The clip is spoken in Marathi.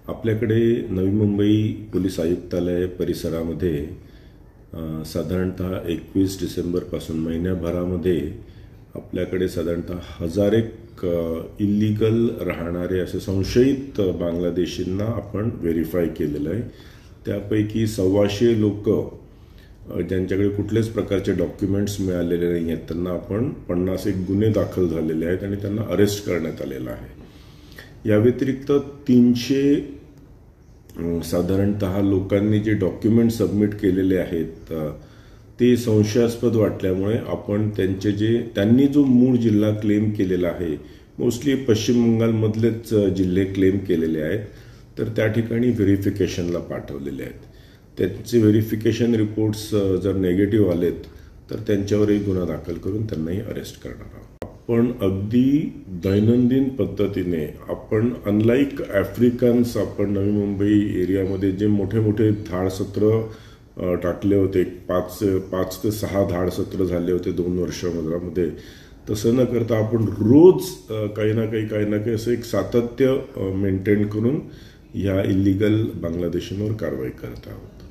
आपल्याकडे नवी मुंबई पोलीस आयुक्तालय परिसरामध्ये साधारणतः 21 डिसेंबरपासून महिन्याभरामध्ये आपल्याकडे साधारणतः 1000 इल्लीगल राहणारे असे संशयित बांगलादेशींना आपण व्हेरीफाय केलेलं आहे। त्यापैकी 125 लोक ज्यांच्याकडे कुठल्याच प्रकारचे डॉक्युमेंट्स मिळालेले नाही आहेत त्यांना आपण 51 गुन्हे दाखल झालेले आहेत आणि त्यांना अरेस्ट करण्यात आलेलं आहे। या व्यतिरिक्त 300 साधारणतः लोकांनी जे डॉक्युमेंट सबमिट केलेले आहेत ते संशयास्पद वाटल्यामुळे आपण त्यांनी जो मूळ जिल्हा क्लेम केलेला आहे, मोस्टली पश्चिम बंगालमधलेच जिल्हे क्लेम केलेले आहेत, तर त्या ठिकाणी व्हेरिफिकेशनला पाठवलेले आहेत। त्यांचे व्हेरिफिकेशन रिपोर्ट्स जर निगेटिव्ह आलेत तर त्यांच्यावरही गुन्हा दाखल करून त्यांनाही अरेस्ट करणार आहोत। आपण अगदी दैनंदिन पद्धतीने आपण अनलाईक आफ्रिकन्स आपण नवी मुंबई एरियामध्ये जे मोठे मोठे धाडसत्र टाकले होते, 5 ते 6 धाडसत्र झाले होते 2 वर्षामध्ये, तसं न करता आपण रोज काही ना काही असं एक सातत्य मेंटेन करून या इल्लीगल बांगलादेशींवर कारवाई करत आहोत।